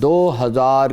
2000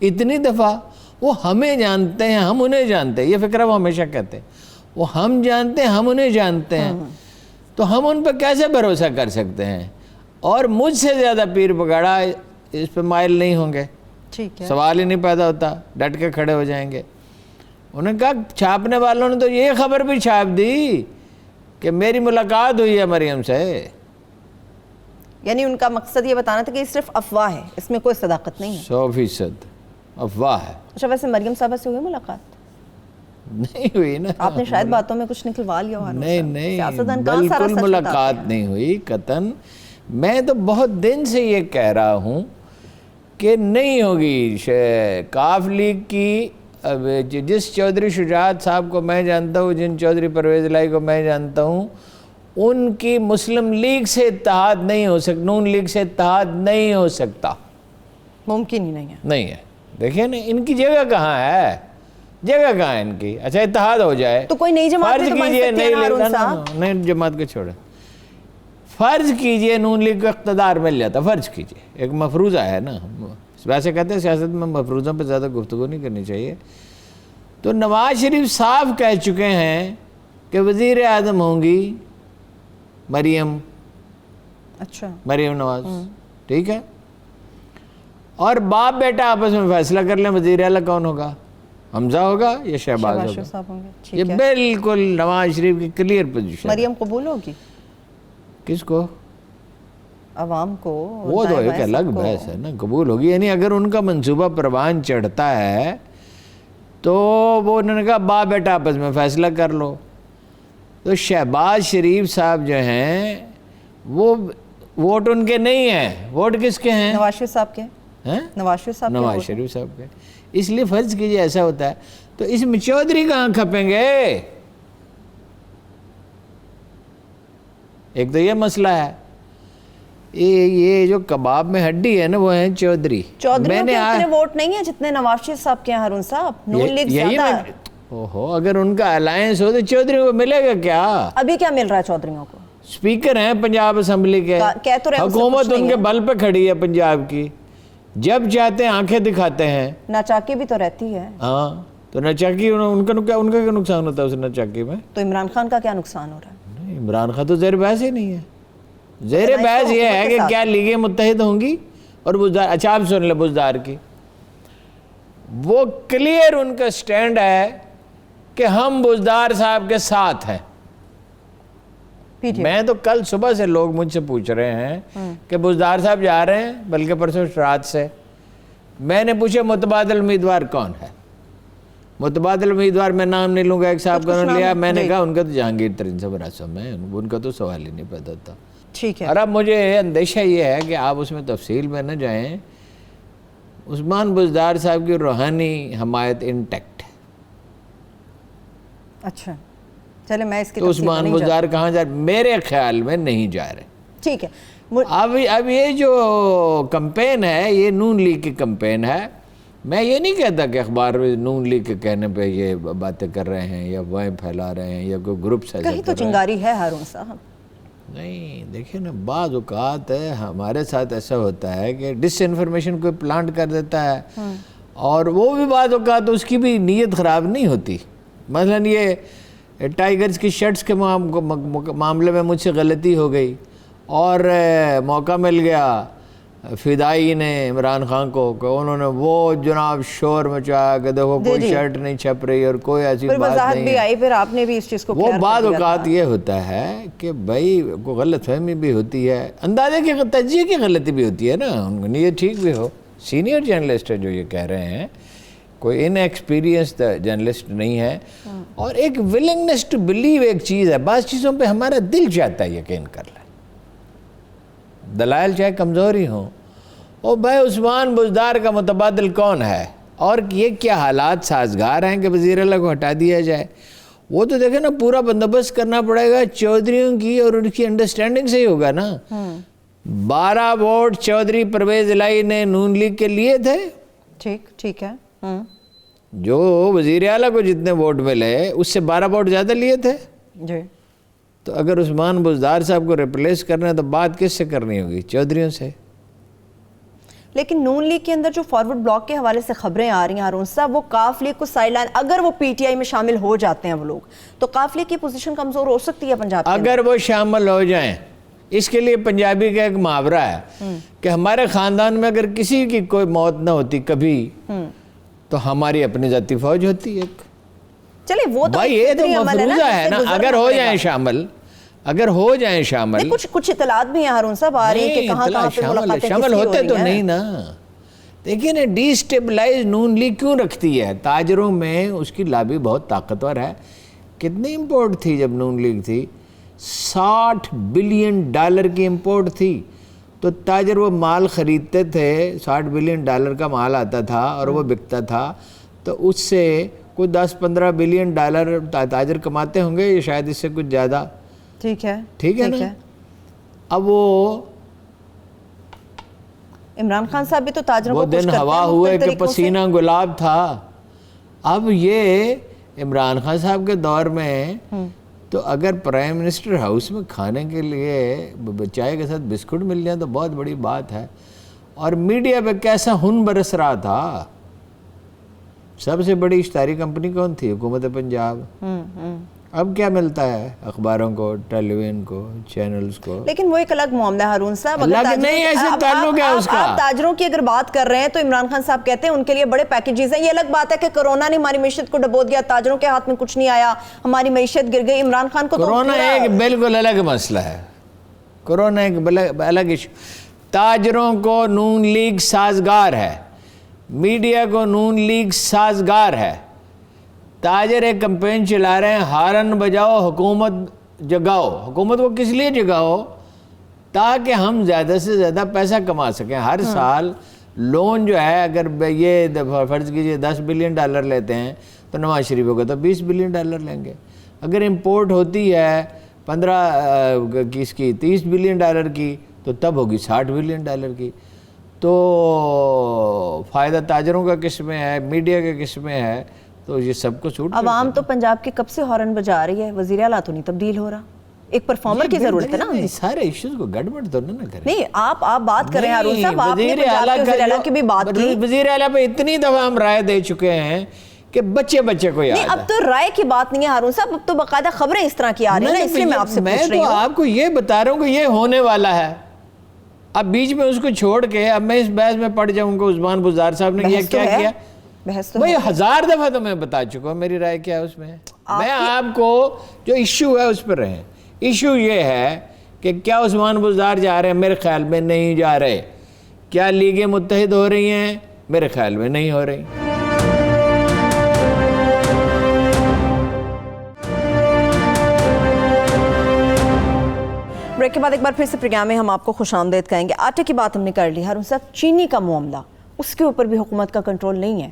اتنی دفعہ وہ ہمیں جانتے ہیں ہم انہیں جانتے ہیں، یہ فکرہ وہ ہمیشہ کہتے ہیں، وہ ہم جانتے ہیں ہم انہیں جانتے ہیں، تو ہم ان پہ کیسے بھروسہ کر سکتے ہیں؟ اور مجھ سے زیادہ پیر پگاڑا اس پہ مائل نہیں ہوں گے، ٹھیک ہے، سوال ہی نہیں پیدا ہوتا، ڈٹ کے کھڑے ہو جائیں گے۔ انہوں نے کہا چھاپنے والوں نے تو یہ خبر بھی چھاپ دی کہ میری ملاقات ہوئی ہے مریم سے۔ یعنی ان کا مقصد یہ بتانا تھا کہ یہ صرف افواہ ہے، اس میں کوئی صداقت نہیں ہے۔ 100% افواہ ہے۔ اچھا ویسے مریم صاحبہ سے ہوئی ملاقات؟ نہیں ہوئی نا، آپ نے شاید باتوں میں کچھ نکلوا لیا ہو۔ نہیں بالکل ملاقات نہیں ہوئی قطعاً۔ میں تو بہت دن سے یہ کہہ رہا ہوں کہ نہیں ہوگی۔ کاف لیگ کی جس چودھری شجاعت صاحب کو میں جانتا ہوں، جن چودھری پرویز الہی کو میں جانتا ہوں، ان کی مسلم لیگ سے اتحاد نہیں ہو سکتا، نون لیگ سے اتحاد نہیں ہو سکتا، ممکن ہی نہیں ہے۔ نہیں ہے۔ دیکھیں نا ان کی جگہ کہاں ہے، جگہ کہاں ہے ان کی؟ اچھا اتحاد ہو جائے تو کوئی نئی جماعت بھی تو بن سکتی ہے ہارون صاحب۔ نئی جماعت کو چھوڑیں، فرض کیجئے نون لیگ کو اقتدار مل جاتا، فرض کیجئے، ایک مفروضہ ہے نا، ویسے کہتے ہیں سیاست میں مفروضوں پہ زیادہ گفتگو نہیں کرنی چاہیے۔ تو نواز شریف صاحب کہہ چکے ہیں کہ وزیر اعظم ہوں گی مریم، اچھا مریم نواز، ٹھیک ہے، اور باپ بیٹا آپس میں فیصلہ کر لیں وزیر اعلیٰ کون ہوگا، حمزہ ہوگا یا شہباز ہوگا۔ یہ بالکل نواز شریف کی کلیئر پوزیشن۔ مریم قبول ہوگی کس کو؟ عوام کو؟ وہ تو ایک الگ بحث ہے نا، قبول ہوگی، یعنی اگر ان کا منصوبہ پروان چڑھتا ہے تو وہ انہوں نے کہا باپ بیٹا آپس میں فیصلہ کر لو۔ تو شہباز شریف صاحب جو ہیں وہ ووٹ ان کے نہیں ہیں، ووٹ کس کے ہیں؟ نواز شریف صاحب کے۔ نواز شریف صاحب نواز شریف صاحب کے۔ اس لیے فرض کیجئے ایسا ہوتا ہے تو اس میں چودھری کہاں کھپیں گے؟ ایک تو یہ مسئلہ ہے، یہ جو کباب میں ہڈی ہے نا وہ ہیں چودھری۔ چودھریوں کے اتنے ووٹ نہیں ہیں جتنے نواز شریف صاحب کے ہیں ہارون صاحب، نون لیگ زیادہ ہے۔ اوہو، اگر ان کا الائنس ہو تو چودھریوں کو ملے گا کیا؟ ابھی کیا مل رہا ہے چودھریوں کو؟ سپیکر ہیں پنجاب اسمبلی کے، حکومت ان کے بل پہ کھڑی ہے پنجاب کی، جب چاہتے ہیں آنکھیں دکھاتے ہیں۔ ناچاکی بھی تو رہتی ہے۔ ہاں تو ناچاکی ان کا کیا نقصان ہوتا ہے اس ناچاکی میں؟ تو عمران خان کا کیا نقصان ہو رہا ہے؟ نہیں، عمران خان تو زیر بحث ہی نہیں ہے۔ زیر بحث یہ ہے کہ کیا لیگیں متحد ہوں گی اور بزدار، اچھا آپ سن لیں بزدار کی، وہ کلیئر ان کا سٹینڈ ہے کہ ہم بزدار صاحب کے ساتھ ہیں۔ میں تو کل صبح سے لوگ مجھ سے پوچھ رہے ہیں کہ بزدار صاحب جا رہے ہیں، بلکہ پرسوں رات سے میں نے پوچھا متبادل امیدوار کون ہے؟ متبادل امیدوار میں نام نہیں لوں گا، ایک صاحب کا نام لیا، میں نے کہا ان کا تو جہانگیر ترین صاحب راسم ہے، ان کا تو سوال ہی نہیں پیدا ہوتا۔ ٹھیک ہے، اور اب مجھے اندیشہ یہ ہے کہ آپ اس میں تفصیل میں نہ جائیں، عثمان بزدار صاحب کی روحانی حمایت انٹیکٹ ہے۔ اچھا چلے میں اس کی تو عثمان بزدار کہاں جا رہے؟ میرے خیال میں نہیں جا رہے۔ ٹھیک ہے، اب یہ جو کمپین ہے یہ نون لیگ کی کمپین ہے۔ میں یہ نہیں کہتا کہ اخبار نون لیگ کے کہنے پہ یہ باتیں کر رہے ہیں یا وہیں پھیلا رہے ہیں یا کوئی گروپس ایسا کہیں تو چنگاری ہے ہارون صاحب۔ نہیں دیکھیں نا، بعض اوقات ہمارے ساتھ ایسا ہوتا ہے کہ ڈس انفارمیشن کوئی پلانٹ کر دیتا ہے اور وہ بھی بعض اوقات اس کی بھی نیت خراب نہیں ہوتی۔ مثلاً یہ ٹائیگرز کی شرٹس کے معاملے میں مجھ سے غلطی ہو گئی اور موقع مل گیا فدائی نے عمران خان کو کہ انہوں نے وہ جناب شور مچایا کہ دیکھو کوئی شرٹ نہیں چھپ رہی اور کوئی ایسی بات نہیں بھی آئی، پھر آپ نے بھی اس چیز کو وہ بعض اوقات یہ ہوتا ہے کہ بھائی کو غلط فہمی بھی ہوتی ہے، اندازے کی تجزیے کی غلطی بھی ہوتی ہے نا، ان کو نیت ٹھیک بھی ہو۔ سینئر جرنلسٹ جو یہ کہہ رہے ہیں کوئی ان ایکسپیرینسڈ جرنلسٹ نہیں ہے، اور ایک ولنگنس ٹو بلیو ایک چیز ہے، بعض چیزوں پہ ہمارا دل چاہتا ہے یقین کر لیں، دلائل چاہے کمزور ہی ہوں۔ او بھائی عثمان بزدار کا متبادل کون ہے اور یہ کیا حالات سازگار ہیں کہ وزیر اعلیٰ کو ہٹا دیا جائے؟ وہ تو دیکھیں نا پورا بندوبست کرنا پڑے گا چودھریوں کی اور ان کی انڈرسٹینڈنگ سے ہی ہوگا نا۔ 12 ووٹ چودھری پرویز الہی نے نون لیگ کے لیے تھے، ٹھیک ہے، جو وزیر اعلیٰ کو جتنے ووٹ ملے اس سے 12 ووٹ زیادہ لیے تھے۔ جی تو اگر عثمان بزدار صاحب کو ریپلیس کرنا ہے تو بات کس سے کرنی ہوگی؟ چودھریوں سے۔ لیکن نون لیگ کے اندر جو فارورڈ بلاک کے حوالے سے خبریں آ رہی ہیں ہارون صاحب، وہ کاف لیگ کو سائیڈ لائن، اگر وہ پی ٹی آئی میں شامل ہو جاتے ہیں وہ لوگ، تو کاف لیگ کی پوزیشن کمزور ہو سکتی ہے پنجاب کے اندر۔ اگر وہ شامل ہو جائیں، اس کے لیے پنجابی کا ایک محاورہ ہے کہ ہمارے خاندان میں اگر کسی کی کوئی موت نہ ہوتی کبھی تو ہماری اپنی ذاتی فوج ہوتی ایک۔ چلے وہ تو بھائی یہ تو مفروضہ ہے نا، اگر ہو جائیں شامل، اگر ہو جائیں شامل۔ کچھ اطلاعات بھی ہیں ہارون صاحب آ رہی ہیں کہ کہاں کہاں پہ ملاقاتیں شامل ہوتے تو نہیں نا۔ دیکھیں نا، ڈی اسٹیبلائز نون لیگ کیوں رکھتی ہے؟ تاجروں میں اس کی لابی بہت طاقتور ہے۔ کتنی امپورٹ تھی جب نون لیگ تھی؟ $60 بلین کی امپورٹ تھی۔ تو تاجر وہ مال خریدتے تھے، $60 بلین کا مال آتا تھا اور وہ بکتا تھا، تو اس سے کوئی $10-15 بلین تاجر کماتے ہوں گے، یا شاید اس سے کچھ زیادہ۔ ٹھیک ہے، ٹھیک ہے نا۔ اب وہ عمران خان صاحب بھی تو تاجروں کو وہ دن ہوا ہوئے کہ پسینہ گلاب تھا۔ اب یہ عمران خان صاحب کے دور میں تو اگر پرائم منسٹر ہاؤس میں کھانے کے لیے چائے کے ساتھ بسکٹ مل جائیں تو بہت بڑی بات ہے۔ اور میڈیا پہ کیسا ہن برس رہا تھا۔ سب سے بڑی اشتہاری کمپنی کون تھی؟ حکومت پنجاب۔ اب کیا ملتا ہے اخباروں کو، ٹیلی ویژن کو، چینلز کو؟ لیکن وہ ایک الگ معاملہ ہے ہارون صاحب۔ اللہ نہیں ایسے تعلق ہے اس کا۔ آپ تاجروں کی اگر بات کر رہے ہیں تو عمران خان صاحب کہتے ہیں ان کے لیے بڑے پیکیجز ہیں۔ یہ الگ بات ہے کہ کرونا نے ہماری معیشت کو ڈبو دیا، تاجروں کے ہاتھ میں کچھ نہیں آیا، ہماری معیشت گر گئی۔ عمران خان کو کرونا ایک بالکل الگ مسئلہ ہے، کرونا ایک الگ ایشو۔ تاجروں کو نون لیگ سازگار ہے، میڈیا کو نون لیگ سازگار ہے۔ تاجر ایک کمپین چلا رہے ہیں، ہارن بجاؤ حکومت جگاؤ۔ حکومت کو کس لیے جگاؤ؟ تاکہ ہم زیادہ سے زیادہ پیسہ کما سکیں۔ ہر سال لون جو ہے، اگر یہ فرض کیجئے $10 بلین لیتے ہیں تو نواز شریف ہوگا تو $20 بلین لیں گے۔ اگر امپورٹ ہوتی ہے 30 بلین کی تو تب ہوگی $60 بلین کی۔ تو فائدہ تاجروں کا کس میں ہے، میڈیا کے کس میں ہے؟ تو یہ سب کو سوٹ عوام تو پنجاب کے کب سے ہارن بجا رہی ہے، وزیر اعلیٰ تو نہیں تبدیل ہو رہا۔ ایک پرفارمر کی ضرورت ہے نا۔ سارے ایشوز کو گڑبڑ تو نہ کریں۔ نہیں، آپ بات کر رہے ہیں ہارون صاحب، آپ نے پنجاب کے وزیر اعلیٰ کی بھی بات کی۔ وزیر اعلیٰ پہ اتنی دفعہ ہم رائے دے چکے ہیں کہ بچے کو یاد ہے۔ نہیں، اب تو رائے کی بات نہیں ہے ہارون صاحب، اب تو باقاعدہ خبریں اس طرح کی آ رہی ہیں نا، اس لیے میں آپ سے پوچھ رہی ہوں۔ میں تو آپ کو یہ بتا رہا ہوں کہ یہ ہونے والا ہے۔ اب بیچ میں اس کو چھوڑ کے اب میں اس بحث میں پڑ جاؤں کہ عثمان بزدار صاحب نے یہ کیا کیا؟ میں 1000 دفعہ تو میں بتا چکا ہوں میری رائے کیا ہے اس میں۔ میں آپ کو جو ایشو ہے اس پر رہیں۔ ایشو یہ ہے کہ کیا عثمان بزدار جا رہے ہیں؟ میرے خیال میں نہیں جا رہے۔ کیا لیگیں متحد ہو رہی ہیں؟ میرے خیال میں نہیں ہو رہی۔ بریک کے بعد ایک بار پھر سے پروگرام میں ہم آپ کو خوش آمدید کہیں گے۔ آٹے کی بات ہم نے کر لی۔ ہارون صاحب، چینی کا معاملہ، اس کے اوپر بھی حکومت کا کنٹرول نہیں ہے۔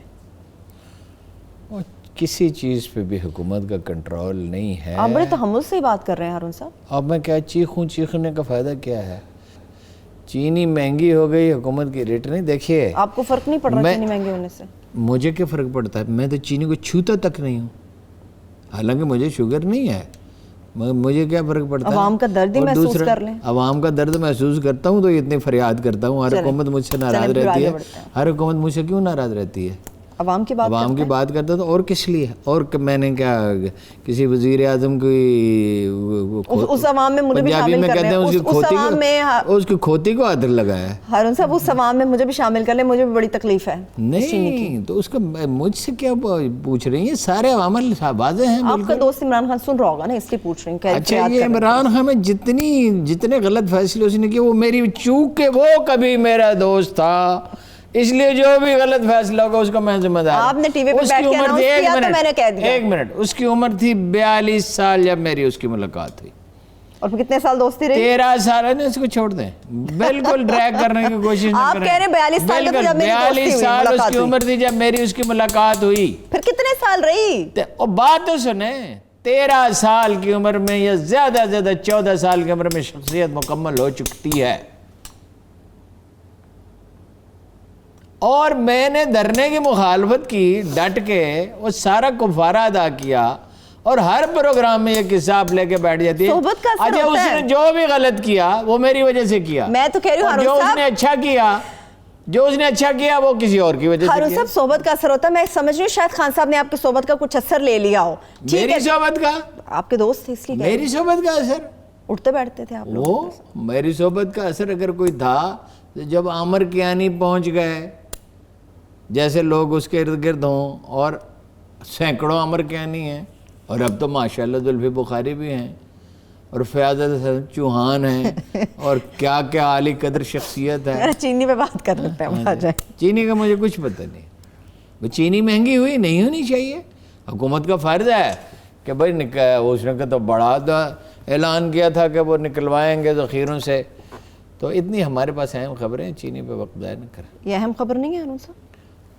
کسی چیز پہ بھی حکومت کا کنٹرول نہیں ہے۔ آپ بڑے تحمل سے ہی بات کر رہے ہیں ہارون صاحب۔ اب میں کیا چیخوں؟ چیخنے کا فائدہ کیا ہے؟ چینی مہنگی ہو گئی، حکومت کی ریٹ نہیں۔ دیکھیے، آپ کو فرق نہیں پڑ رہا چینی مہنگی ہونے سے؟ مجھے کیا فرق پڑتا ہے؟ میں تو چینی کو چھوتا تک نہیں ہوں، حالانکہ مجھے شوگر نہیں ہے۔ مجھے کیا فرق پڑتا ہے؟ عوام کا درد ہی محسوس کر لیں۔ عوام کا درد محسوس کرتا ہوں تو اتنی فریاد کرتا ہوں۔ ہر حکومت مجھ سے ناراض رہتی ہے۔ ہر حکومت مجھ سے کیوں ناراض رہتی ہے؟ عوام کی بات کرتا تو اور کس لیے؟ اور میں نے کیا کسی وزیر اعظم کی اس عوام میں مجھے بھی شامل کر لیں، اس کی کھوتی کو ہاتھ لگایا ہے؟ ہارون صاحب، اس عوام میں مجھے بھی شامل کر لیں، مجھے بھی بڑی تکلیف ہے۔ نہیں تو اس کا مجھ سے کیا پوچھ رہی ہیں؟ سارے عوامل واضح ہیں۔ آپ کا دوست عمران خان سن رہا ہوگا نا، اس لیے پوچھ رہی ہوں۔ اچھا، یہ عمران خان میں جتنے غلط فیصلے اس نے کیے وہ میری چوک کے، وہ کبھی میرا دوست تھا، اس لیے جو بھی غلط فیصلہ ہوگا اس کا میں ذمہ دار۔ آپ نے ٹی وی پہ بیٹھ کے اناؤنس کیا تو میں نے کہہ دیا۔ ایک منٹ، اس کی عمر تھی 42 سال جب میری اس کی ملاقات ہوئی۔ اور پھر کتنے سال دوستی رہی؟ 13 سال ہے نا، اس کو چھوڑ دیں، بالکل ڈریگ کرنے کی کوشش نہ کریں۔ آپ کہہ رہے ہیں 42 سال جب میری دوستی ہوئی، 42 سال اس کی عمر تھی جب میری اس کی ملاقات ہوئی۔ پھر کتنے سال رہی؟ اور بات تو سنیں، 13 سال کی عمر میں یا زیادہ 14 سال کی عمر میں شخصیت مکمل ہو چکتی ہے۔ اور میں نے دھرنے کی مخالفت کی ڈٹ کے، وہ سارا کفارہ ادا کیا، اور ہر پروگرام میں یہ قصہ آپ لے کے بیٹھ جاتی ہے۔ صحبت کا اثر اچھا، ہوتا ہے۔ اس نے جو بھی غلط کیا وہ میری وجہ سے کیا۔ میں تو کہہ رہی ہوں جو اس نے اچھا کیا جو اس نے اچھا کیا وہ کسی اور کی وجہ سے ہارون کیا. صاحب صحبت کا اثر ہوتا ہے. میں سمجھ رہی ہوں شاید خان صاحب نے آپ کی صحبت کا کچھ اثر لے لیا ہو. میری صحبت کا, آپ کے دوست تھے اس لیے میری صحبت کا اثر, اٹھتے بیٹھتے تھے آپ لوگ. وہ میری صحبت کا اثر اگر کوئی تھا تو جب عامر کیانی پہنچ گئے جیسے لوگ اس کے ارد گرد ہوں, اور سینکڑوں عامر کیانی ہیں, اور اب تو ماشاءاللہ زلفی بخاری بھی ہیں, اور فیاض حسن چوہان ہیں, اور کیا کیا عالی قدر شخصیت ہے. چینی پہ بات کر لیتے ہیں. چینی کا مجھے کچھ پتہ نہیں, وہ چینی مہنگی ہوئی نہیں ہونی چاہیے. حکومت کا فرض ہے کہ بھائی اس نے تو بڑا اعلان کیا تھا کہ وہ نکلوائیں گے ذخیروں سے, تو اتنی ہمارے پاس اہم خبریں, چینی پہ وقت ضائع نہ کریں. یہ اہم خبر نہیں ہے ہارون صاحب.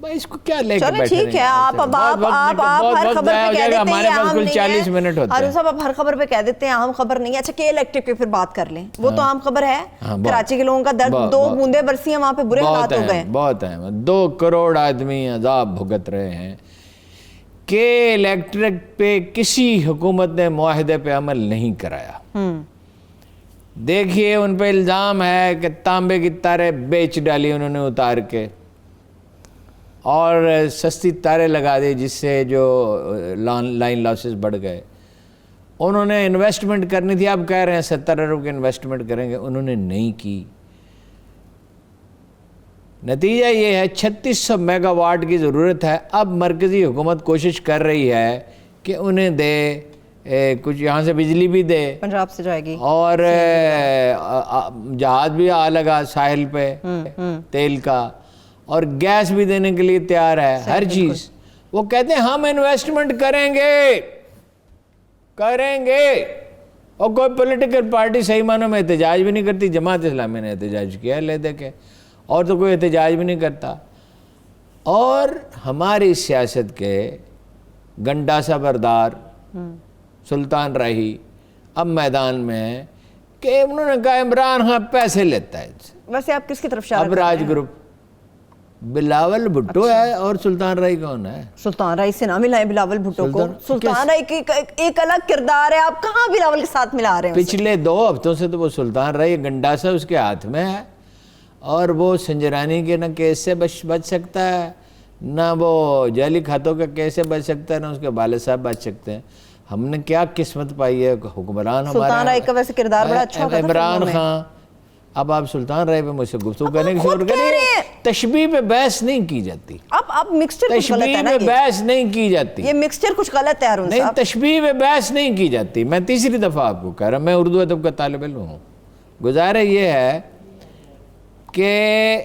بھائی اس کو کیا لے کے چلیں بیٹھے ٹھیک ہے, آپ ہر خبر پہ کہہ دیتے ہیں ہمارے پاس کل 40 منٹ ہوتے ہارون ہیں. صاحب آپ ہر خبر پہ کہہ دیتے ہیں اہم خبر نہیں ہے. اچھا کے الیکٹو کی پھر بات کر لیں, وہ تو اہم خبر ہے. کراچی کے لوگوں کا درد, 2 بوندیں برسی ہیں وہاں پہ, برے حالات ہو گئے. بہت اہم, 2 کروڑ آدمی عذاب بھگت رہے ہیں. کہ الیکٹرک پہ کسی حکومت نے معاہدے پہ عمل نہیں کرایا. دیکھیے ان پہ الزام ہے کہ تانبے کی تاریں بیچ ڈالی انہوں نے اتار کے, اور سستی تاریں لگا دی جس سے جو لائن لاسز بڑھ گئے. انہوں نے انویسٹمنٹ کرنی تھی, اب کہہ رہے ہیں 70 ارب کی انویسٹمنٹ کریں گے, انہوں نے نہیں کی. نتیجہ یہ ہے 3600 میگا واٹ کی ضرورت ہے. اب مرکزی حکومت کوشش کر رہی ہے کہ انہیں دے, کچھ یہاں سے بجلی بھی دے, پنجاب سے جائے گی, اور جہاز بھی آ لگا ساحل پہ تیل کا, اور گیس بھی دینے کے لیے تیار ہے, ہر چیز. وہ کہتے ہیں ہم انویسٹمنٹ کریں گے, اور کوئی پولیٹیکل پارٹی صحیح معنوں میں احتجاج بھی نہیں کرتی. جماعت اسلامی نے احتجاج کیا لے دے کے, اور تو کوئی احتجاج بھی نہیں کرتا. اور ہماری سیاست کے گنڈاسا بردار سلطان راہی اب میدان میں ہے کہ انہوں نے کہا عمران خان پیسے لیتا ہے. ویسے آپ کس کی طرف اشارہ اب راج گروپ, بلاول بھٹو ہے, اور سلطان راہی کون ہے؟ سلطان راہی سے نہ ملائیں بلاول بھٹو کو. سلطان راہی کی ایک الگ کردار ہے, آپ کہاں بلاول کے ساتھ ملا رہے ہیں؟ پچھلے 2 ہفتوں سے تو وہ سلطان راہی گنڈاسا اس کے ہاتھ میں ہے, اور وہ سنجرانی کے نہ کیس سے بچ سکتا ہے, نہ وہ جعلی کھاتوں کا کیس سے بچ سکتا ہے, نہ اس کے والد صاحب بچ سکتے ہیں. ہم نے کیا قسمت پائی ہے, حکمران ہمارا سلطان راہی کا ویسے کردار بڑا اچھا ہوتا تھا عمران خان. اب آپ سلطان راہی پہ مجھ سے گفتگو کرنے کی شروع کریں. تشبیہ پہ بحث نہیں کی جاتی, اب مکسچر کچھ غلط ہے نا, تشبیہ پہ بحث نہیں کی جاتی, یہ مکسچر کچھ غلط ہے ہارون صاحب. نہیں, تشبیہ پہ بحث نہیں کی جاتی. میں تیسری دفعہ آپ کو کہہ رہا ہوں, میں اردو ادب کا طالب علم ہوں. گزارا یہ ہے کہ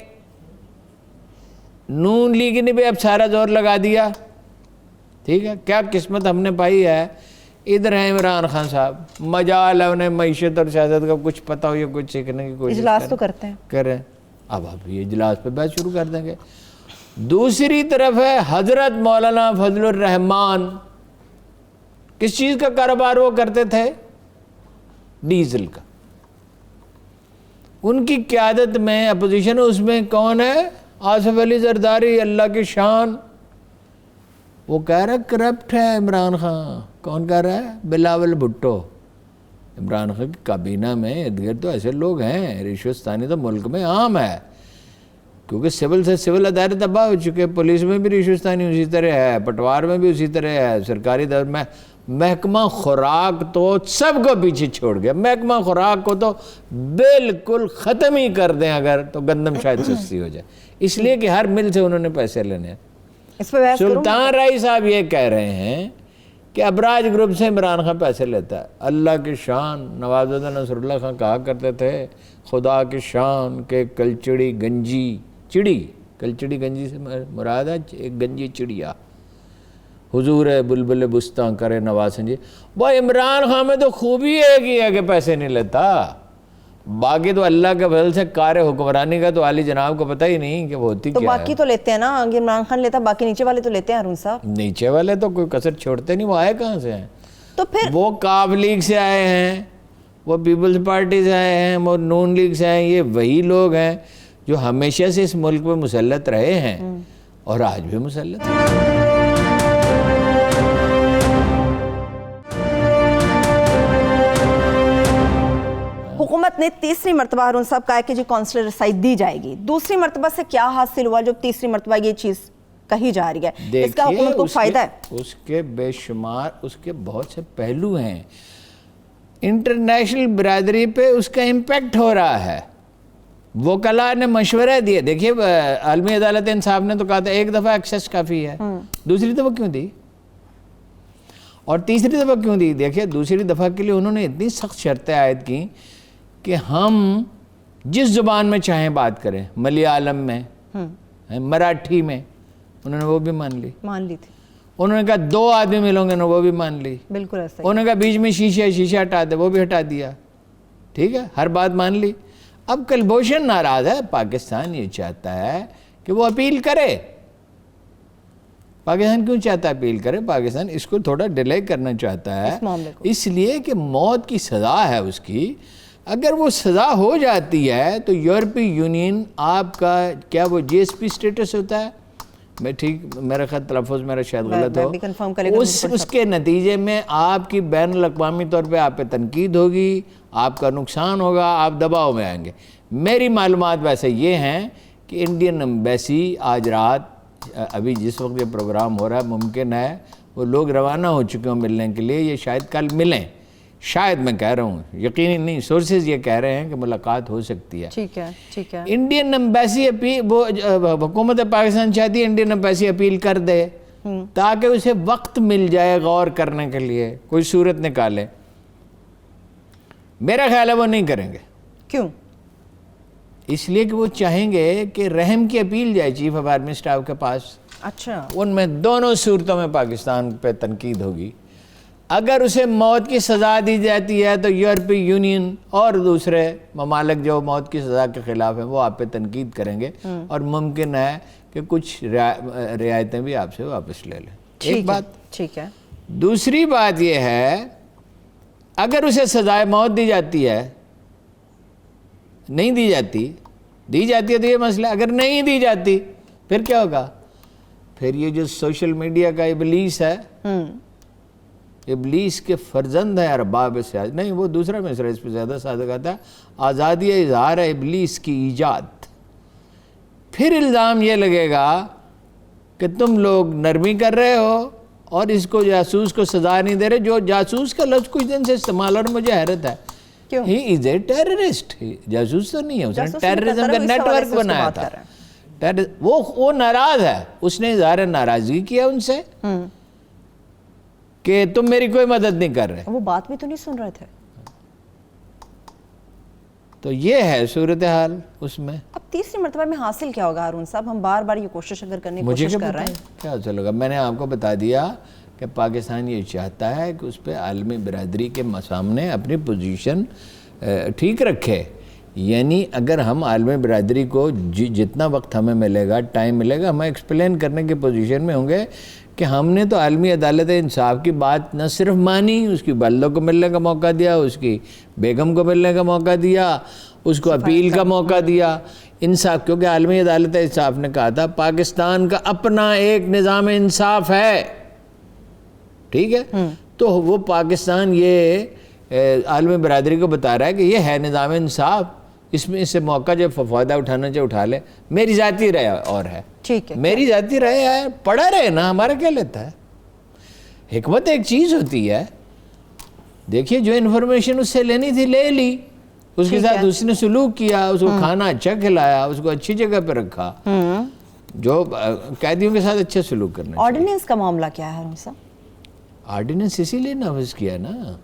نون لیگ نے بھی اب سارا زور لگا دیا. ٹھیک ہے, کیا قسمت ہم نے پائی ہے. ادھر ہے عمران خان صاحب, مجال ہے انہیں معیشت اور سیاست کا کچھ پتہ ہو یا کچھ سیکھنے کی کوشش اجلاس تو کرتے ہیں, کریں. اب آپ یہ اجلاس پہ بحث شروع کر دیں گے. دوسری طرف ہے حضرت مولانا فضل الرحمان. کس چیز کا کاروبار وہ کرتے تھے؟ ڈیزل کا. ان کی قیادت میں اپوزیشن, اس میں کون ہے؟ آصف علی زرداری, اللہ کی شان. وہ کہہ رہا ہے کرپٹ ہے عمران خان. کون کہہ رہا ہے؟ بلاول بھٹو. عمران خان کی کابینہ میں ارد گرد تو ایسے لوگ ہیں, رشوتستانی تو ملک میں عام ہے, کیونکہ سول سے سول ادارے تباہ ہو چکے. پولیس میں بھی رشوتستانی اسی طرح ہے, پٹوار میں بھی اسی طرح ہے, سرکاری دور میں. محکمہ خوراک تو سب کو پیچھے چھوڑ گیا. محکمہ خوراک کو تو بالکل ختم ہی کر دیں اگر, تو گندم شاید سستی ہو جائے, اس لیے کہ ہر مل سے انہوں نے پیسے لینے ہیں. سلطان راہی صاحب یہ کہہ رہے ہیں کہ ابراج گروپ سے عمران خان پیسے لیتا ہے. اللہ کی شان. نواز الدین نصر اللہ خان کہا کرتے تھے خدا کی شان کہ کلچڑی گنجی چڑی, کلچڑی گنجی سے مراد ہے ایک گنجی چڑیا, حضور بلبل بستاں کرے نوازیں جی. وہ عمران خان میں تو خوبی ایک ہی ہے کہ پیسے نہیں لیتا, باقی تو اللہ کے فضل سے کار حکمرانی کا تو عالی جناب کو پتہ ہی نہیں کہ وہ ہوتی کیا ہے. تو باقی تو لیتے ہیں نا, عمران خان لیتا, باقی نیچے والے تو لیتے ہیں ہارون صاحب. نیچے والے تو کوئی کسر چھوڑتے نہیں. وہ آئے کہاں سے ہیں؟ تو پھر وہ کاف لیگ سے آئے ہیں, وہ پیپلز پارٹی سے آئے ہیں, وہ نون لیگ سے آئے ہیں. یہ وہی لوگ ہیں جو ہمیشہ سے اس ملک میں مسلط رہے ہیں اور آج بھی مسلط ہیں. حکومت نے تیسری مرتبہ ہارون صاحب کہا کہ جی کونسلر رسائی دی جائے گی. دوسری مرتبہ سے کیا حاصل ہوا جو تیسری مرتبہ یہ چیز کہی جا رہی ہے؟ اس کا حکومت کو فائدہ ہے؟ اس کے بے شمار اس کے بہت سے پہلو ہیں. انٹرنیشنل برادری پہ اس کا امپیکٹ ہو رہا ہے. وکلاء نے مشورہ دیے. دیکھیے عالمی عدالت انصاف نے تو کہا تھا ایک دفعہ ایکسیس کافی ہے, دوسری دفعہ کیوں دی اور تیسری دفعہ کیوں دی؟ دیکھیے دوسری دفعہ کے لیے انہوں نے اتنی سخت شرطیں عائد کی کہ ہم جس زبان میں چاہیں بات کریں, ملیالم میں, مراٹھی میں, انہوں نے وہ بھی مان لی تھی. انہوں نے کہا 2 آدمی ملوں گے نا, وہ بھی مان لی. بالکل ایسا. انہوں نے کہا بیچ میں شیشہ ہٹا دے, وہ بھی ہٹا دیا. ٹھیک ہے, ہر بات مان لی. اب کلبھوشن ناراض ہے. پاکستان یہ چاہتا ہے کہ وہ اپیل کرے. پاکستان کیوں چاہتا ہے اپیل کرے؟ پاکستان اس کو تھوڑا ڈیلے کرنا چاہتا ہے اس لیے کہ موت کی سزا ہے اس کی. اگر وہ سزا ہو جاتی ہے تو یورپی یونین آپ کا کیا وہ جی ایس پی سٹیٹس ہوتا ہے, میں ٹھیک میرا خط تلفظ میرا شاید غلط ہو, اس کے نتیجے میں آپ کی بین الاقوامی طور پہ آپ پہ تنقید ہوگی, آپ کا نقصان ہوگا, آپ دباؤ میں آئیں گے. میری معلومات ویسے یہ ہیں کہ انڈین ایمبیسی آج رات, ابھی جس وقت یہ پروگرام ہو رہا ہے, ممکن ہے وہ لوگ روانہ ہو چکے ہوں ملنے کے لیے, یہ شاید کل ملیں. شاید میں کہہ رہا ہوں, یقینی نہیں, سورسز یہ کہہ رہے ہیں کہ ملاقات ہو سکتی ہے. ٹھیک ہے, ٹھیک ہے. انڈین ایمبیسی وہ حکومت پاکستان چاہتی ہے انڈین ایمبیسی اپیل کر دے تاکہ اسے وقت مل جائے غور کرنے کے لیے, کوئی صورت نکالے. میرا خیال ہے وہ نہیں کریں گے. کیوں؟ اس لیے کہ وہ چاہیں گے کہ رحم کی اپیل جائے چیف آف آرمی اسٹاف کے پاس. اچھا. ان میں دونوں صورتوں میں پاکستان پہ تنقید ہوگی. اگر اسے موت کی سزا دی جاتی ہے تو یورپی یونین اور دوسرے ممالک جو موت کی سزا کے خلاف ہیں وہ آپ پہ تنقید کریں گے, اور ممکن ہے کہ کچھ رعایتیں بھی آپ سے واپس لے لیں. ایک بات. ٹھیک ہے. دوسری بات یہ ہے, اگر اسے سزائے موت دی جاتی ہے, نہیں دی جاتی ہے تو یہ مسئلہ. اگر نہیں دی جاتی پھر کیا ہوگا؟ پھر یہ جو سوشل میڈیا کا ابلیس ہے, ابلیس کے فرزند ہیں ارباب سیاست, نہیں وہ دوسرا مصرع اس پہ زیادہ صادق آتا ہے, آزادی اظہار ہے ابلیس کی ایجاد. پھر الزام یہ لگے گا کہ تم لوگ نرمی کر رہے ہو اور اس کو جاسوس کو سزا نہیں دے رہے. جو جاسوس کا لفظ کچھ دن سے استعمال, اور مجھے حیرت ہے, ہی از اے ٹیررسٹ. جاسوس تو نہیں ہے, اس نے ٹیررزم کا نیٹ ورک بنایا تھا. وہ ناراض ہے, اس نے اظہار ناراضگی کیا ان سے کہ تم میری کوئی مدد نہیں کر رہے. وہ بات بھی تو نہیں سن رہے تھے. تو یہ ہے صورتحال اس میں. اب تیسری مرتبہ میں حاصل کیا ہوگا ہارون صاحب؟ ہم بار بار یہ کوشش اگر کرنے کی کوشش کر رہے ہیں, کیا حاصل ہوگا؟ میں نے آپ کو بتا دیا کہ پاکستان یہ چاہتا ہے کہ اس پہ عالمی برادری کے سامنے اپنی پوزیشن ٹھیک رکھے. یعنی اگر ہم عالمی برادری کو جتنا وقت ہمیں ملے گا, ٹائم ملے گا, ہمیں ایکسپلین کرنے کی پوزیشن میں ہوں گے کہ ہم نے تو عالمی عدالت انصاف کی بات نہ صرف مانی, اس کی والدوں کو ملنے کا موقع دیا, اس کی بیگم کو ملنے کا موقع دیا, اس کو اپیل کا موقع دیا. انصاف, کیونکہ عالمی عدالت انصاف نے کہا تھا پاکستان کا اپنا ایک نظام انصاف ہے. ٹھیک ہے, تو وہ پاکستان یہ عالمی برادری کو بتا رہا ہے کہ یہ ہے نظام انصاف, اس میں اس سے موقع جب فائدہ اٹھانا چاہے اٹھا لے. میری ذاتی رائے اور ہے, ٹھیک ہے, میری ذاتی رائے ہے, پڑھا رہے نا, ہمارا کیا لیتا ہے. حکمت ایک چیز ہوتی ہے, دیکھیے جو انفارمیشن اس سے لینی تھی لے لی, اس کے ساتھ اس نے سلوک کیا, اس کو کھانا اچھا کھلایا, اس کو اچھی جگہ پہ رکھا, جو قیدیوں کے ساتھ اچھا سلوک کرنا چاہیے. آرڈیننس کا معاملہ کیا ہے صاحب؟ آرڈیننس اسی لیے نافذ کیا نا.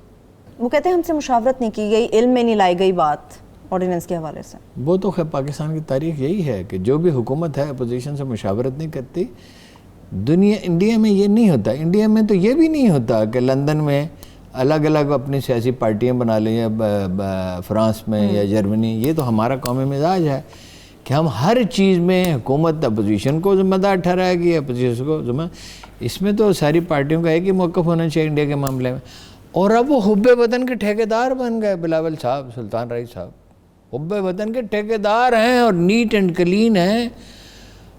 وہ کہتے ہیں ہم سے مشاورت نہیں کی گئی, علم میں نہیں لائی گئی بات آرڈیننس کے حوالے سے. وہ تو خیر پاکستان کی تاریخ یہی ہے کہ جو بھی حکومت ہے اپوزیشن سے مشاورت نہیں کرتی. انڈیا میں یہ نہیں ہوتا. انڈیا میں تو یہ بھی نہیں ہوتا کہ لندن میں الگ الگ اپنی سیاسی پارٹیاں بنا لیں, یا فرانس میں یا جرمنی. یہ تو ہمارا قومی مزاج ہے کہ ہم ہر چیز میں حکومت اپوزیشن کو ذمہ دار ٹھہرائے گی, اپوزیشن کو ذمہ. اس میں تو ساری پارٹیوں کا ایک ہی موقف ہونا چاہیے انڈیا کے معاملے میں. اور اب وہ حب وطن کے ٹھیکیدار بن گئے. بلاول صاحب, سلطان رئیس صاحب حب وطن کے ٹھیکیدار ہیں اور نیٹ اینڈ کلین ہیں,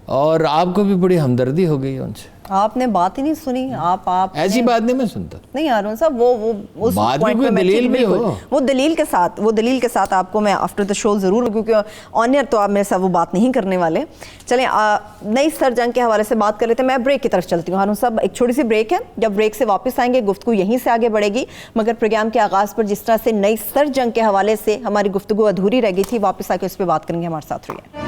اور آپ کو بھی بڑی ہمدردی ہو گئی ان سے. آپ نے بات ہی نہیں سنی. آپ ایسی بات نہیں میں سنتا نہیں ہارون صاحب, وہ اس بات پوائنٹ کوئی پہ دلیل بھی ہو, وہ دلیل کے ساتھ آپ کو میں آفٹر دا شو ضرور, کیونکہ آن ایئر تو آپ میرے ساتھ وہ بات نہیں کرنے والے. چلیں نئی سر جنگ کے حوالے سے بات کر لیتے ہیں. میں بریک کی طرف چلتی ہوں ہارون صاحب, ایک چھوٹی سی بریک ہے, جب بریک سے واپس آئیں گے گفتگو یہیں سے آگے بڑھے گی. مگر پروگرام کے آغاز پر جس طرح سے نئی سر جنگ کے حوالے سے ہماری گفتگو ادھوری رہ گئی تھی, واپس آ کے اس پہ بات کریں گے. ہمارے ساتھ رہیے.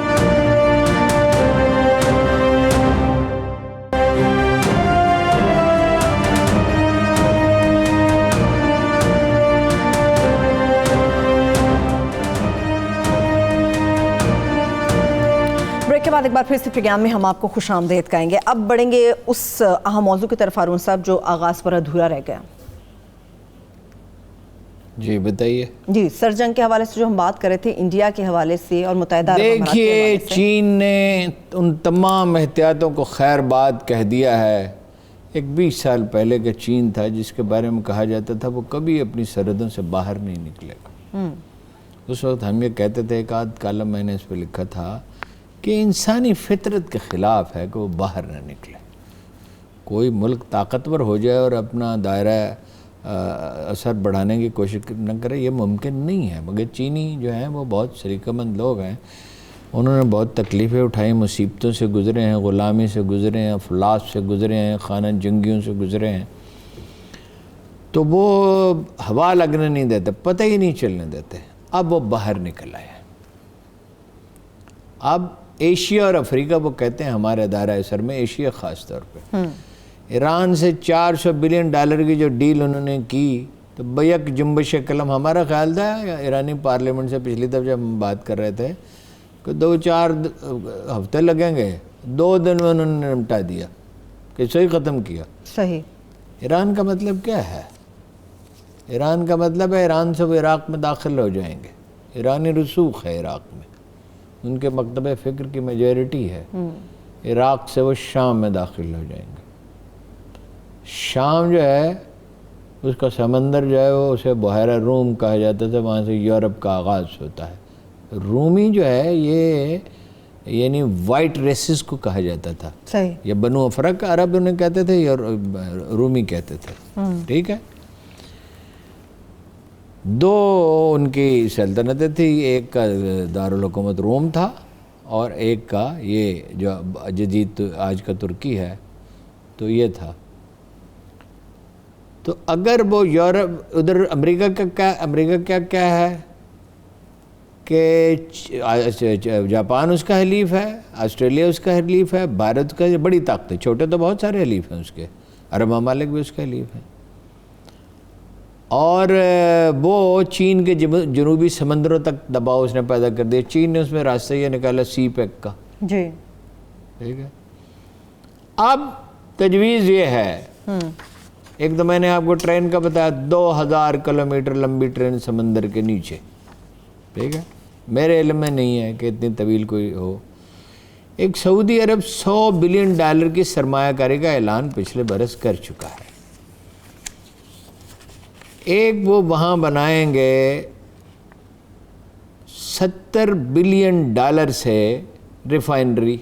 بریک کے بعد ایک بار پھر سے پروگرام میں ہم آپ کو خوش آمدید کہیں گے. اب بڑھیں گے اس اہم موضوع کی طرف ہارون صاحب جو آغاز پر ادھورا رہ گیا. جی بتائیے. جی, سر جنگ کے حوالے سے جو ہم بات کر رہے تھے, انڈیا کے حوالے سے اور متحدہ عرب امارات کے دیکھیے, حوالے سے. چین نے ان تمام احتیاطوں کو خیر بات کہہ دیا ہے. ایک 20 سال پہلے کا چین تھا جس کے بارے میں کہا جاتا تھا وہ کبھی اپنی سرحدوں سے باہر نہیں نکلے گا. اس وقت ہم یہ کہتے تھے, ایک آدھ کالم میں نے اس پہ لکھا تھا کہ انسانی فطرت کے خلاف ہے کہ وہ باہر نہ نکلے. کوئی ملک طاقتور ہو جائے اور اپنا دائرہ اثر بڑھانے کی کوشش نہ کرے, یہ ممکن نہیں ہے. مگر چینی جو ہیں وہ بہت سلیقہ مند لوگ ہیں, انہوں نے بہت تکلیفیں اٹھائیں, مصیبتوں سے گزرے ہیں, غلامی سے گزرے ہیں, افلاس سے گزرے ہیں, خانہ جنگیوں سے گزرے ہیں. تو وہ ہوا لگنے نہیں دیتے, پتہ ہی نہیں چلنے دیتے. اب وہ باہر نکل آئے. اب ایشیا اور افریقہ وہ کہتے ہیں ہمارے دائرہ اثر میں, ایشیا خاص طور پہ, ایران سے $400 بلین کی جو ڈیل انہوں نے کی, تو بیک جنبش قلم. ہمارا خیال تھا ایرانی پارلیمنٹ سے پچھلی دفعہ جب ہم بات کر رہے تھے کہ 2-4 ہفتے لگیں گے, 2 دن میں انہوں نے نمٹا دیا کہ صحیح ختم کیا. صحیح. ایران کا مطلب کیا ہے؟ ایران کا مطلب ہے ایران سے وہ عراق میں داخل ہو جائیں گے. ایرانی رسوخ ہے عراق میں, ان کے مکتب فکر کی میجورٹی ہے. عراق سے وہ شام میں داخل ہو جائیں گے. شام جو ہے اس کا سمندر جو ہے وہ اسے بحیرہ روم کہا جاتا تھا, وہاں سے یورپ کا آغاز ہوتا ہے. رومی جو ہے یہ یعنی وائٹ ریسز کو کہا جاتا تھا. صحیح. یہ بنو افرق عرب انہیں کہتے تھے یا رومی کہتے تھے. ٹھیک ہے. 2 ان کی سلطنتیں تھی, ایک کا دارالحکومت روم تھا اور ایک کا یہ جو جدید آج کا ترکی ہے تو یہ تھا. تو اگر وہ یورپ ادھر امریکہ کیا ہے کہ جاپان اس کا حلیف ہے, آسٹریلیا اس کا حلیف ہے, بھارت کا بڑی طاقت ہے. چھوٹے تو بہت سارے حلیف ہیں اس کے, عرب ممالک بھی اس کا حلیف ہیں. اور وہ چین کے جنوبی سمندروں تک دباؤ اس نے پیدا کر دیا. چین نے اس میں راستہ یہ نکالا سی پیک کا. جی ٹھیک ہے. اب تجویز یہ ہے, ایک تو میں نے آپ کو ٹرین کا بتایا, 2000 کلومیٹر لمبی ٹرین سمندر کے نیچے. ٹھیک ہے. میرے علم میں نہیں ہے کہ اتنی طویل کوئی ہو. ایک سعودی عرب $100 بلین کی سرمایہ کاری کا اعلان پچھلے برس کر چکا ہے. ایک وہ وہاں بنائیں گے $70 بلین سے ریفائنری.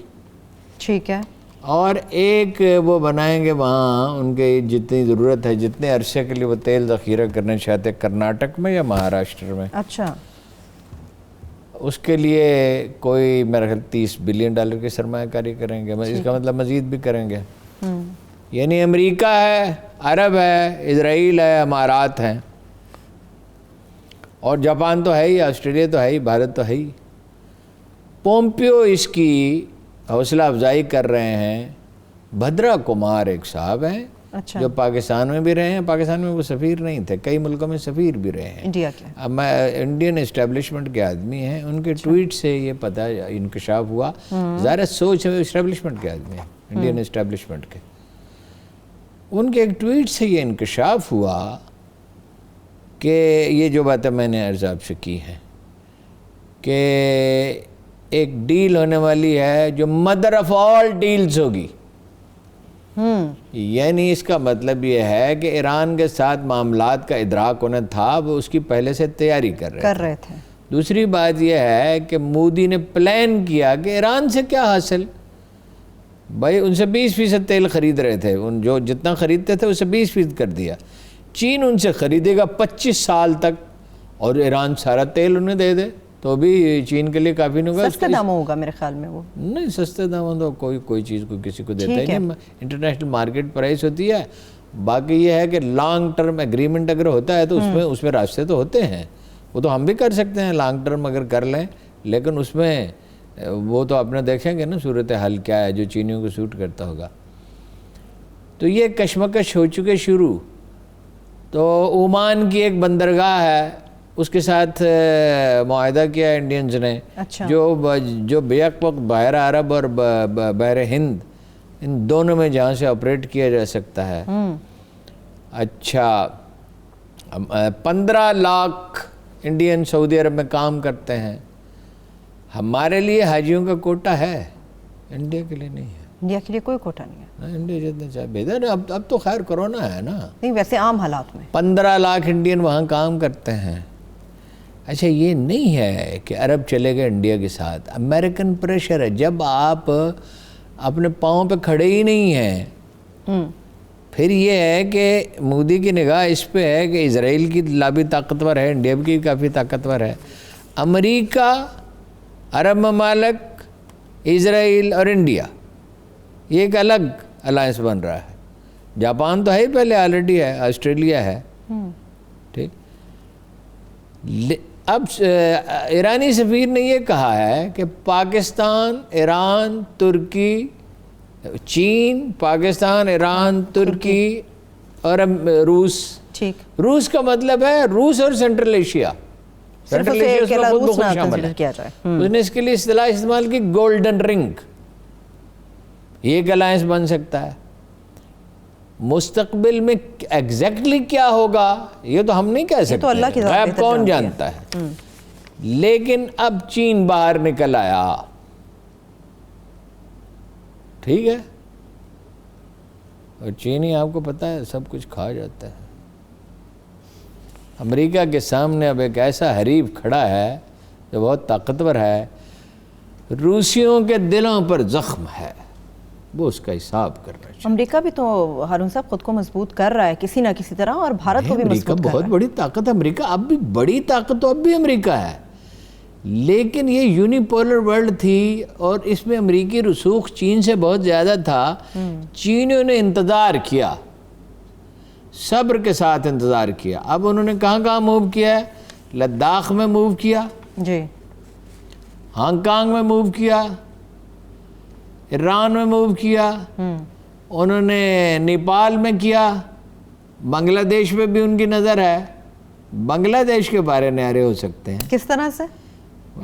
ٹھیک ہے. اور ایک وہ بنائیں گے وہاں ان کے جتنی ضرورت ہے, جتنے عرصے کے لیے وہ تیل ذخیرہ کرنا چاہتے ہیں, کرناٹک میں یا مہاراشٹر میں. اچھا. اس کے لیے کوئی میرا خیال $30 بلین کی سرمایہ کاری کریں گے. اس کا مطلب مزید بھی کریں گے. یعنی امریکہ ہے, عرب ہے, اسرائیل ہے, امارات ہیں, اور جاپان تو ہے ہی, آسٹریلیا تو ہے ہی, بھارت تو ہے ہی. پومپیو اس کی حوصلہ افزائی کر رہے ہیں. بھدرا کمار ایک صاحب ہیں جو پاکستان میں بھی رہے ہیں. پاکستان میں وہ سفیر نہیں تھے, کئی ملکوں میں سفیر بھی رہے ہیں. انڈیا کے اب میں انڈین اسٹیبلشمنٹ کے آدمی ہیں, ان کے ٹویٹ سے یہ پتہ انکشاف ہوا. ظاہر سوچ اسٹیبلشمنٹ کے آدمی ہیں, انڈین اسٹیبلشمنٹ کے. ان کے ایک ٹویٹ سے یہ انکشاف ہوا کہ یہ جو باتیں میں نے عرض آپ سے کی ہیں کہ ایک ڈیل ہونے والی ہے جو مدر آف آل ڈیلز ہوگی. یعنی اس کا مطلب یہ ہے کہ ایران کے ساتھ معاملات کا ادراک ہونا تھا, وہ اس کی پہلے سے تیاری کر رہے تھے. دوسری بات یہ ہے کہ مودی نے پلان کیا کہ ایران سے کیا حاصل, بھائی ان سے 20% تیل خرید رہے تھے، ان جو جتنا خریدتے تھے اسے 20% کر دیا. چین ان سے خریدے گا 25 سال تک، اور ایران سارا تیل انہیں دے دے تو بھی چین کے لیے کافی نہیں ہوگا. سستے داموں ہوگا میرے خیال میں وہ. نہیں سستے داموں تو کوئی چیز کو کسی کو دیتا ہی نہیں، انٹرنیشنل مارکیٹ پرائس ہوتی ہے. باقی یہ ہے کہ لانگ ٹرم ایگریمنٹ اگر ہوتا ہے تو اس میں راستے تو ہوتے ہیں، وہ تو ہم بھی کر سکتے ہیں لانگ ٹرم اگر کر لیں، لیکن اس میں وہ تو اپنا دیکھیں گے نا صورتحال کیا ہے جو چینیوں کو سوٹ کرتا ہوگا. تو یہ کشمکش ہو چکے شروع. تو عمان کی ایک بندرگاہ ہے، اس کے ساتھ معاہدہ کیا انڈینز نے، جو بیک وقت بحر عرب اور بحر ہند ان دونوں میں جہاں سے آپریٹ کیا جا سکتا ہے. اچھا 15 لاکھ انڈین سعودی عرب میں کام کرتے ہیں. ہمارے لیے حاجیوں کا کوٹہ ہے، انڈیا کے لیے نہیں ہے. انڈیا کے لیے کوئی کوٹہ نہیں ہے. انڈیا جتنا چاہے بہتر. اب تو خیر کرونا ہے نا. نہیں ویسے عام حالات میں 15 لاکھ انڈین وہاں کام کرتے ہیں. اچھا یہ نہیں ہے کہ عرب چلے گئے انڈیا کے ساتھ، امریکن پریشر ہے. جب آپ اپنے پاؤں پہ کھڑے ہی نہیں ہیں، پھر یہ ہے کہ مودی کی نگاہ اس پہ ہے کہ اسرائیل کی لابی طاقتور ہے، انڈیا کی کافی طاقتور ہے. امریکہ، عرب ممالک، اسرائیل اور انڈیا، یہ ایک الگ الائنس بن رہا ہے. جاپان تو ہے ہی پہلے آلریڈی ہے، آسٹریلیا ہے. ٹھیک. اب ایرانی سفیر نے یہ کہا ہے کہ پاکستان، ایران، ترکی، چین، پاکستان، ایران، ترکی اور روس کا مطلب ہے روس اور سینٹرل ایشیا. سینٹرل ایشیا اس میں خود بخود شامل ہے. اس نے اس کے لیے اصطلاح استعمال کی گولڈن رنگ. یہ ایک الائنس بن سکتا ہے. مستقبل میں ایگزیکٹلی کیا ہوگا یہ تو ہم نہیں کہہ سکتے، غیب کون جانتا ہے. لیکن اب چین باہر نکل آیا. ٹھیک ہے. اور چینی آپ کو پتہ ہے سب کچھ کھا جاتا ہے. امریکہ کے سامنے اب ایک ایسا حریف کھڑا ہے جو بہت طاقتور ہے. روسیوں کے دلوں پر زخم ہے، وہ اس کا حساب کر رہا ہے. امریکہ بھی تو ہارون صاحب خود کو مضبوط کر رہا ہے کسی نہ کسی طرح، اور بھارت کو بھی مضبوط کر رہا ہے. بہت بڑی طاقت ہے امریکہ. اب بھی بڑی طاقت تو اب بھی امریکہ ہے، لیکن یہ یونیپولر ورلڈ تھی اور اس میں امریکی رسوخ چین سے بہت زیادہ تھا. چینیوں نے انتظار کیا، صبر کے ساتھ انتظار کیا. اب انہوں نے کہاں موو کیا ہے؟ لداخ میں موو کیا، جی ہانگ کانگ میں موو کیا، ایران میں موو کیا، انہوں نے نیپال میں کیا، بنگلہ دیش میں بھی ان کی نظر ہے. بنگلہ دیش کے بارے نعرے ہو سکتے ہیں. کس طرح سے؟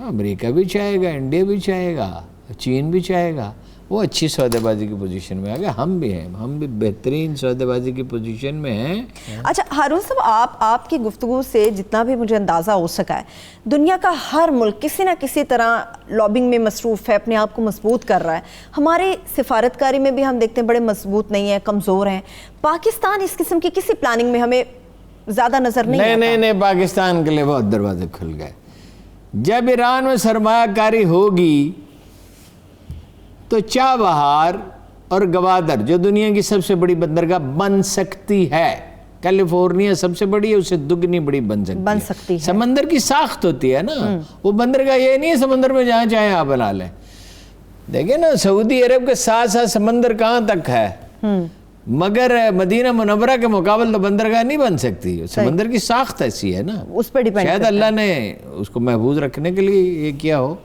امریکہ بھی چاہے گا، انڈیا بھی چاہے گا، چین بھی چاہے گا. وہ اچھی سودے بازی کی پوزیشن میں آ گئے. ہم بھی ہیں، ہم بھی بہترین سودے بازی کی پوزیشن میں ہیں. اچھا ہارون صاحب، آپ کی گفتگو سے جتنا بھی مجھے اندازہ ہو سکا ہے، دنیا کا ہر ملک کسی نہ کسی طرح لابنگ میں مصروف ہے، اپنے آپ کو مضبوط کر رہا ہے. ہماری سفارتکاری میں بھی ہم دیکھتے ہیں بڑے مضبوط نہیں ہیں، کمزور ہیں. پاکستان اس قسم کی کسی پلاننگ میں ہمیں زیادہ نظر نہیں آتا. نہیں پاکستان کے لیے بہت دروازے کھل گئے. جب ایران میں سرمایہ کاری ہوگی تو چابہار اور گوادر جو دنیا کی سب سے بڑی بندرگاہ بن سکتی ہے، کیلیفورنیا سب سے بڑی ہے، اسے دگنی بڑی بن سکتی ہے. سمندر کی ساخت ہوتی ہے نا، وہ بندرگاہ یہ نہیں ہے سمندر میں جہاں چاہیں آپ بنا لیں. دیکھیں نا سعودی عرب کے ساتھ ساتھ سمندر کہاں تک ہے، مگر مدینہ منورہ کے مقابل تو بندرگاہ نہیں بن سکتی. سمندر کی ساخت ایسی ہے نا، اس پہ ڈیپینڈ شاید اللہ نے اس کو محفوظ رکھنے کے لیے یہ کیا ہو.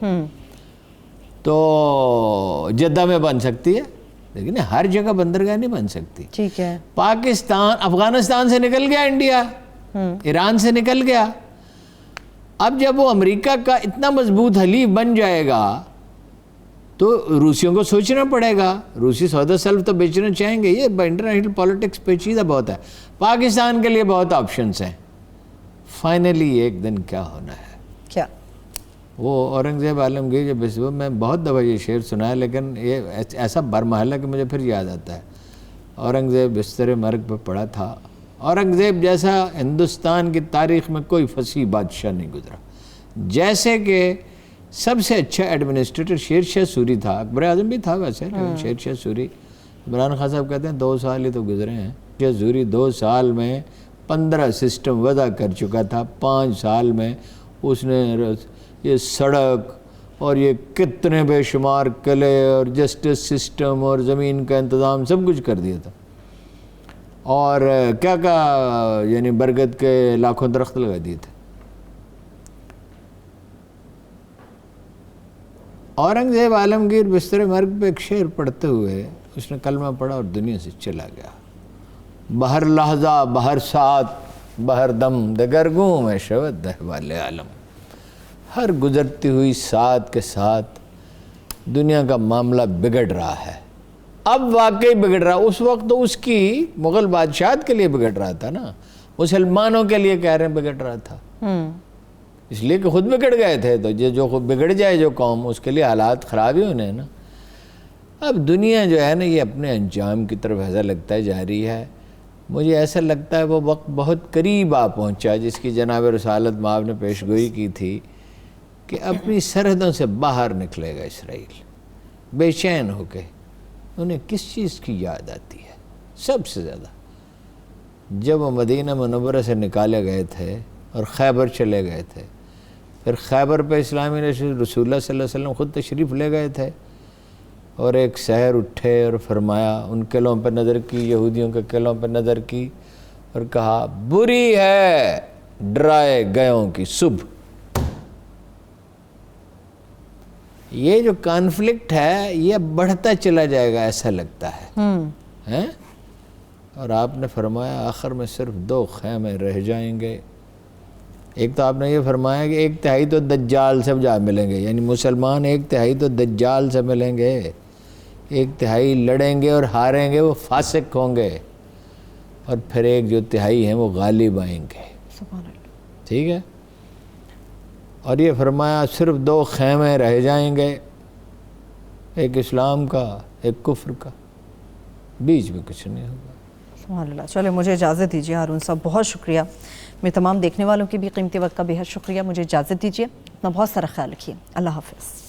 تو جدہ میں بن سکتی ہے، لیکن ہر جگہ بندرگاہ نہیں بن سکتی. ٹھیک ہے. پاکستان افغانستان سے نکل گیا، انڈیا ایران سے نکل گیا. اب جب وہ امریکہ کا اتنا مضبوط حلیف بن جائے گا تو روسیوں کو سوچنا پڑے گا. روسی سودا سلف تو بیچنا چاہیں گے. یہ انٹرنیشنل پالیٹکس پیچیدہ بہت ہے. پاکستان کے لیے بہت آپشنز ہیں. فائنلی ایک دن کیا ہونا ہے؟ کیا؟ وہ اورنگزیب عالمگیر جب بسبب میں بہت دفعہ یہ شعر سنا ہے، لیکن یہ ایسا برمحل ہے کہ مجھے پھر یاد آتا ہے. اورنگزیب بستر مرگ پہ پڑا تھا. اورنگزیب جیسا ہندوستان کی تاریخ میں کوئی فصیح بادشاہ نہیں گزرا. جیسے کہ سب سے اچھا ایڈمنسٹریٹر شیر شاہ سوری تھا، اکبر اعظم بھی تھا ویسے، لیکن شیر شاہ سوری، عمران خان صاحب کہتے ہیں 2 سال ہی تو گزرے ہیں، شیر شاہ سوری 2 سال میں 15 سسٹم وضع کر چکا تھا، 5 سال میں اس نے یہ سڑک اور یہ کتنے بے شمار قلعے اور جسٹس سسٹم اور زمین کا انتظام سب کچھ کر دیا تھا، اور کیا یعنی برگد کے لاکھوں درخت لگا دیے تھے۔ اورنگزیب عالمگیر بستر مرگ پہ ایک شعر پڑھتے ہوئے اس نے کلمہ پڑھا اور دنیا سے چلا گیا۔ بہر لحظہ بہر ساتھ بہر دم دگرگوں میں شود احوال عالم، ہر گزرتی ہوئی ساتھ کے ساتھ دنیا کا معاملہ بگڑ رہا ہے، اب واقعی بگڑ رہا۔ اس وقت تو اس کی مغل بادشاہت کے لیے بگڑ رہا تھا نا، مسلمانوں کے لیے کہہ رہے ہیں بگڑ رہا تھا، اس لیے کہ خود بگڑ گئے تھے، تو جو خود بگڑ جائے جو قوم، اس کے لیے حالات خراب ہی ہونے ہیں نا۔ اب دنیا جو ہے نا یہ اپنے انجام کی طرف ایسا لگتا ہے جا رہی ہے، مجھے ایسا لگتا ہے وہ وقت بہت قریب آ پہنچا جس کی جناب رسالت مآب نے پیش گوئی کی تھی کہ اپنی سرحدوں سے باہر نکلے گا اسرائیل، بے چین ہو کے۔ انہیں کس چیز کی یاد آتی ہے سب سے زیادہ؟ جب وہ مدینہ منورہ سے نکالے گئے تھے اور خیبر چلے گئے تھے، پھر خیبر پہ اسلامی رسول اللہ صلی اللہ علیہ وسلم خود تشریف لے گئے تھے، اور ایک سحر اٹھے اور فرمایا، ان قلعوں پہ نظر کی، یہودیوں کے قلعوں پہ نظر کی، اور کہا بری ہے ڈرائے گیوں کی صبح۔ یہ جو کانفلکٹ ہے یہ بڑھتا چلا جائے گا ایسا لگتا ہے، اور آپ نے فرمایا آخر میں صرف 2 خیمے رہ جائیں گے۔ ایک تو آپ نے یہ فرمایا کہ 1/3 تو دجال سے جا ملیں گے، یعنی مسلمان 1/3 تو دجال سے ملیں گے، 1/3 لڑیں گے اور ہاریں گے، وہ فاسق ہوں گے، اور پھر 1 جو تہائی ہیں وہ غالب آئیں گے۔ سبحان اللہ۔ ٹھیک ہے، اور یہ فرمایا صرف 2 خیمے رہ جائیں گے، ایک اسلام کا ایک کفر کا، بیچ میں کچھ نہیں ہوگا۔ سبحان اللہ۔ چلے مجھے اجازت دیجیے ہارون صاحب، بہت شکریہ، میں تمام دیکھنے والوں کے بھی قیمتی وقت کا بے حد شکریہ، مجھے اجازت دیجیے، اپنا بہت سارا خیال رکھیے، اللہ حافظ۔